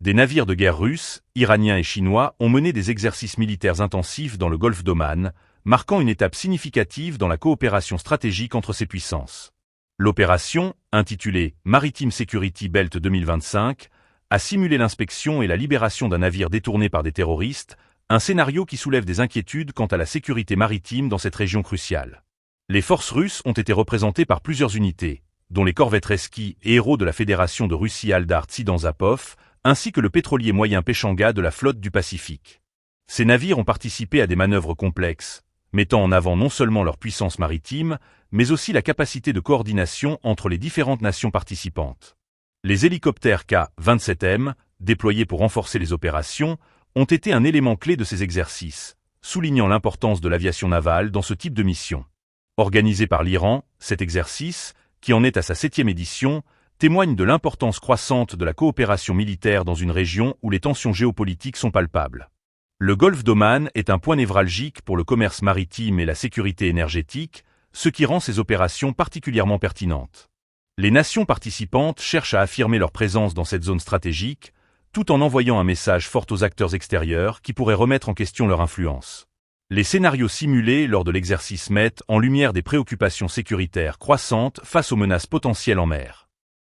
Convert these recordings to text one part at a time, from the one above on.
Des navires de guerre russes, iraniens et chinois ont mené des exercices militaires intensifs dans le golfe d'Oman, marquant une étape significative dans la coopération stratégique entre ces puissances. L'opération, intitulée Maritime Security Belt 2025, a simulé l'inspection et la libération d'un navire détourné par des terroristes, un scénario qui soulève des inquiétudes quant à la sécurité maritime dans cette région cruciale. Les forces russes ont été représentées par plusieurs unités, dont les corvettes Reski et héros de la Fédération de Russie Aldar Tsidanzapov, ainsi que le pétrolier moyen Pechanga de la flotte du Pacifique. Ces navires ont participé à des manœuvres complexes, mettant en avant non seulement leur puissance maritime, mais aussi la capacité de coordination entre les différentes nations participantes. Les hélicoptères K-27M, déployés pour renforcer les opérations, ont été un élément clé de ces exercices, soulignant l'importance de l'aviation navale dans ce type de mission. Organisé par l'Iran, cet exercice, qui en est à sa 7e édition, témoigne de l'importance croissante de la coopération militaire dans une région où les tensions géopolitiques sont palpables. Le golfe d'Oman est un point névralgique pour le commerce maritime et la sécurité énergétique, ce qui rend ces opérations particulièrement pertinentes. Les nations participantes cherchent à affirmer leur présence dans cette zone stratégique, tout en envoyant un message fort aux acteurs extérieurs qui pourraient remettre en question leur influence. Les scénarios simulés lors de l'exercice mettent en lumière des préoccupations sécuritaires croissantes face aux menaces potentielles en mer.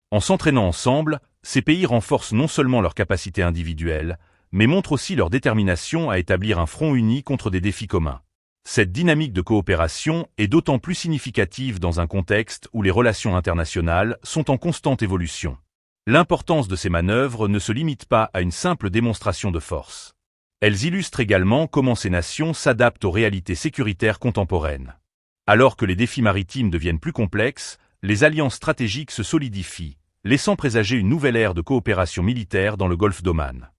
En s'entraînant ensemble, ces pays renforcent non seulement leurs capacités individuelles, mais montrent aussi leur détermination à établir un front uni contre des défis communs. Cette dynamique de coopération est d'autant plus significative dans un contexte où les relations internationales sont en constante évolution. L'importance de ces manœuvres ne se limite pas à une simple démonstration de force. Elles illustrent également comment ces nations s'adaptent aux réalités sécuritaires contemporaines. Alors que les défis maritimes deviennent plus complexes, les alliances stratégiques se solidifient, laissant présager une nouvelle ère de coopération militaire dans le golfe d'Oman.